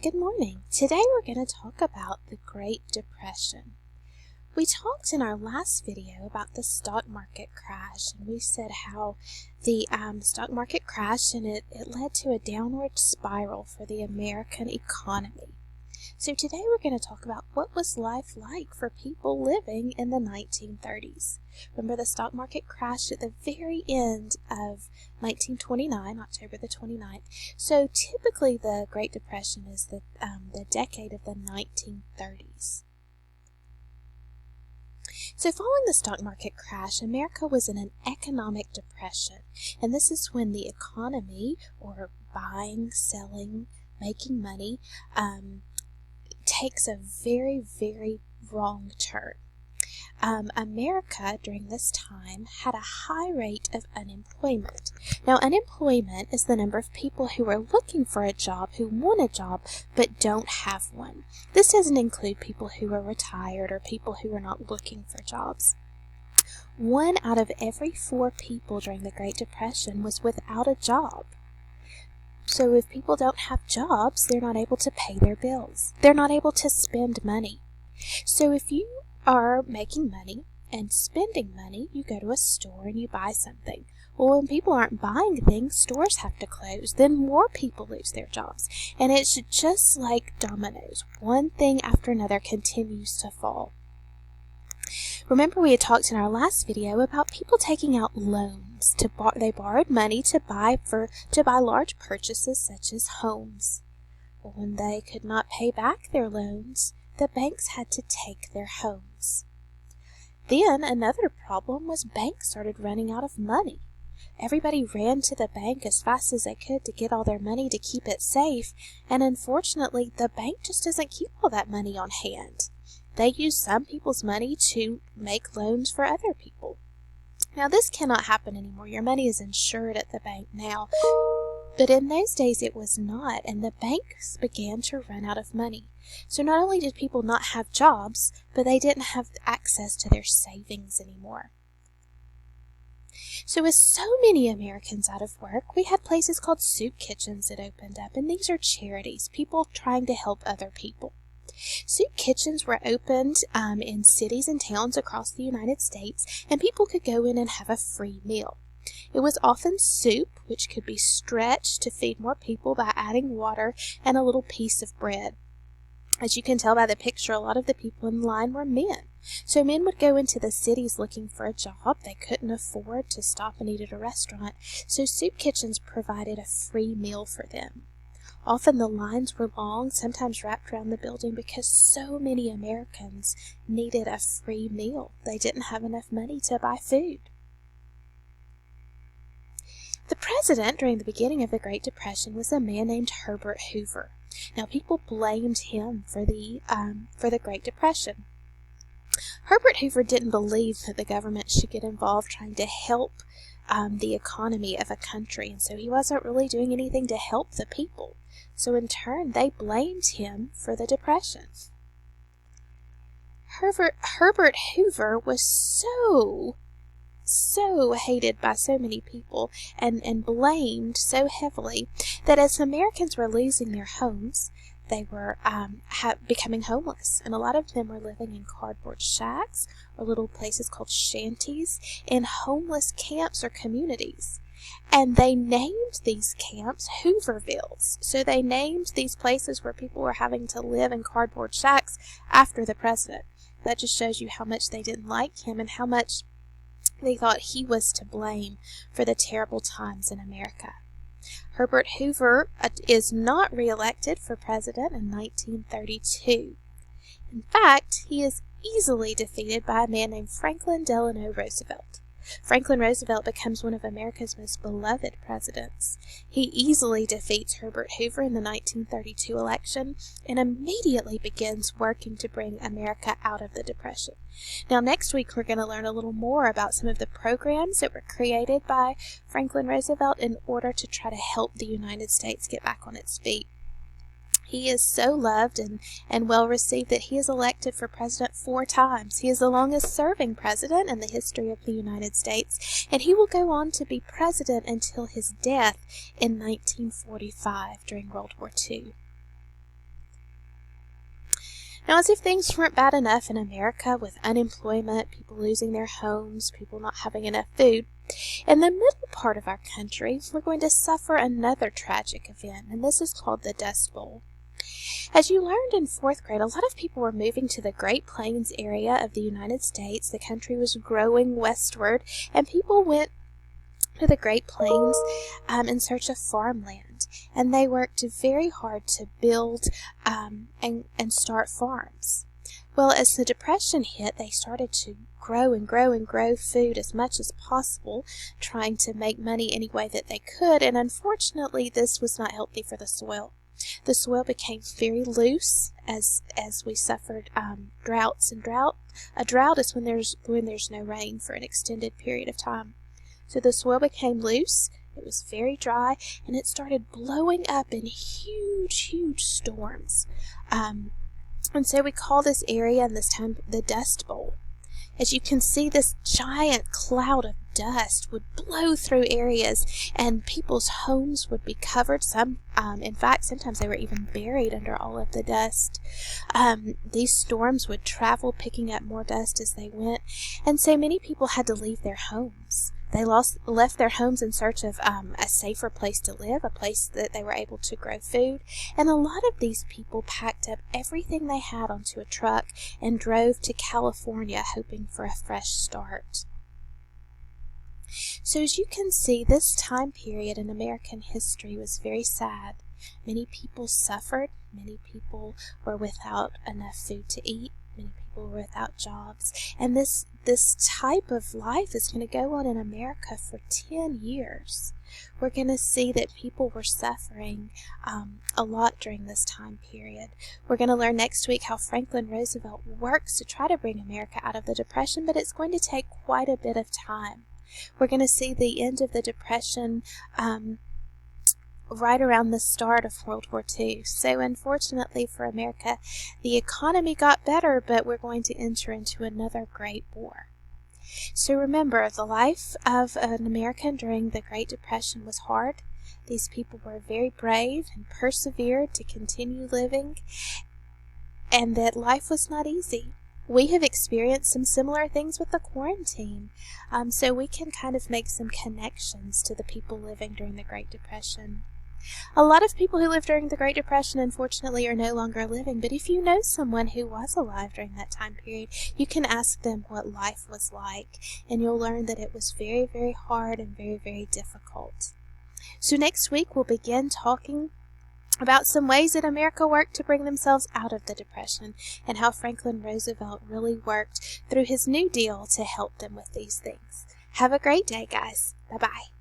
Good morning. Today we're going to talk about the Great Depression. We talked in our last video about the stock market crash, and we said how the stock market crashed and it led to a downward spiral for the American economy. So today we're going to talk about what was life like for people living in the 1930s. Remember, the stock market crashed at the very end of 1929, October the 29th. So typically the Great Depression is the decade of the 1930s. So following the stock market crash, America was in an economic depression. And this is when the economy, or buying, selling, making money, takes a very, very wrong turn. America during this time had a high rate of unemployment. Now, unemployment is the number of people who are looking for a job, who want a job, but don't have one. This doesn't include people who are retired or people who are not looking for jobs. 1 out of every 4 people during the Great Depression was without a job. So if people don't have jobs, they're not able to pay their bills. They're not able to spend money. So if you are making money and spending money, you go to a store and you buy something. Well, when people aren't buying things, stores have to close. Then more people lose their jobs. And it's just like dominoes. One thing after another continues to fall. Remember, we had talked in our last video about people taking out loans. They borrowed money to buy large purchases such as homes. But when they could not pay back their loans, the banks had to take their homes. Then another problem was banks started running out of money. Everybody ran to the bank as fast as they could to get all their money to keep it safe, and unfortunately, the bank just doesn't keep all that money on hand. They use some people's money to make loans for other people. Now, this cannot happen anymore. Your money is insured at the bank now. But in those days, it was not, and the banks began to run out of money. So not only did people not have jobs, but they didn't have access to their savings anymore. So with so many Americans out of work, we had places called soup kitchens that opened up, and these are charities, people trying to help other people. Soup kitchens were opened in cities and towns across the United States, and people could go in and have a free meal. It was often soup, which could be stretched to feed more people by adding water and a little piece of bread. As you can tell by the picture, a lot of the people in line were men. So men would go into the cities looking for a job. They couldn't afford to stop and eat at a restaurant, so soup kitchens provided a free meal for them. Often the lines were long, sometimes wrapped around the building, because so many Americans needed a free meal. They didn't have enough money to buy food. The president during the beginning of the Great Depression was a man named Herbert Hoover. Now, people blamed him for the Great Depression. Herbert Hoover didn't believe that the government should get involved trying to help the economy of a country, and so he wasn't really doing anything to help the people. So in turn, they blamed him for the Depression. Herbert Hoover was so hated by so many people and blamed so heavily that as Americans were losing their homes, they were becoming homeless, and a lot of them were living in cardboard shacks or little places called shanties in homeless camps or communities. And they named these camps Hoovervilles. So they named these places where people were having to live in cardboard shacks after the president. That just shows you how much they didn't like him and how much they thought he was to blame for the terrible times in America. Herbert Hoover is not reelected for president in 1932. In fact, he is easily defeated by a man named Franklin Delano Roosevelt. Franklin Roosevelt becomes one of America's most beloved presidents. He easily defeats Herbert Hoover in the 1932 election and immediately begins working to bring America out of the Depression. Now, next week we're going to learn a little more about some of the programs that were created by Franklin Roosevelt in order to try to help the United States get back on its feet. He is so loved and well received that he is elected for president 4 times. He is the longest serving president in the history of the United States, and he will go on to be president until his death in 1945 during World War II. Now, as if things weren't bad enough in America with unemployment, people losing their homes, people not having enough food, in the middle part of our country, we're going to suffer another tragic event, and this is called the Dust Bowl. As you learned in 4th grade, a lot of people were moving to the Great Plains area of the United States. The country was growing westward, and people went to the Great Plains in search of farmland, and they worked very hard to build and start farms. Well, as the Depression hit, they started to grow and grow and grow food as much as possible, trying to make money any way that they could, and unfortunately this was not healthy for the soil. The soil became very loose as we suffered droughts, and a drought is when there's no rain for an extended period of time. So the soil became loose, it was very dry, and it started blowing up in huge storms. And so we call this area in this time the Dust Bowl. As you can see, this giant cloud of dust would blow through areas, and people's homes would be covered. In fact, sometimes they were even buried under all of the dust. These storms would travel, picking up more dust as they went, and so many people had to leave their homes. They left their homes in search of a safer place to live, a place that they were able to grow food, and a lot of these people packed up everything they had onto a truck and drove to California hoping for a fresh start. So as you can see, this time period in American history was very sad. Many people suffered, many people were without enough food to eat, many people were without jobs, and this type of life is going to go on in America for 10 years. We're going to see that people were suffering a lot during this time period. We're going to learn next week how Franklin Roosevelt works to try to bring America out of the Depression, but it's going to take quite a bit of time. We're going to see the end of the Depression right around the start of World War II. So unfortunately for America, the economy got better, but we're going to enter into another great war. So remember, the life of an American during the Great Depression was hard. These people were very brave and persevered to continue living, and that life was not easy. We have experienced some similar things with the quarantine, so we can kind of make some connections to the people living during the Great Depression. A lot of people who lived during the Great Depression, unfortunately, are no longer living, but if you know someone who was alive during that time period, you can ask them what life was like, and you'll learn that it was very, very hard and very, very difficult. So next week, we'll begin talking about some ways that America worked to bring themselves out of the Depression, and how Franklin Roosevelt really worked through his New Deal to help them with these things. Have a great day, guys. Bye-bye.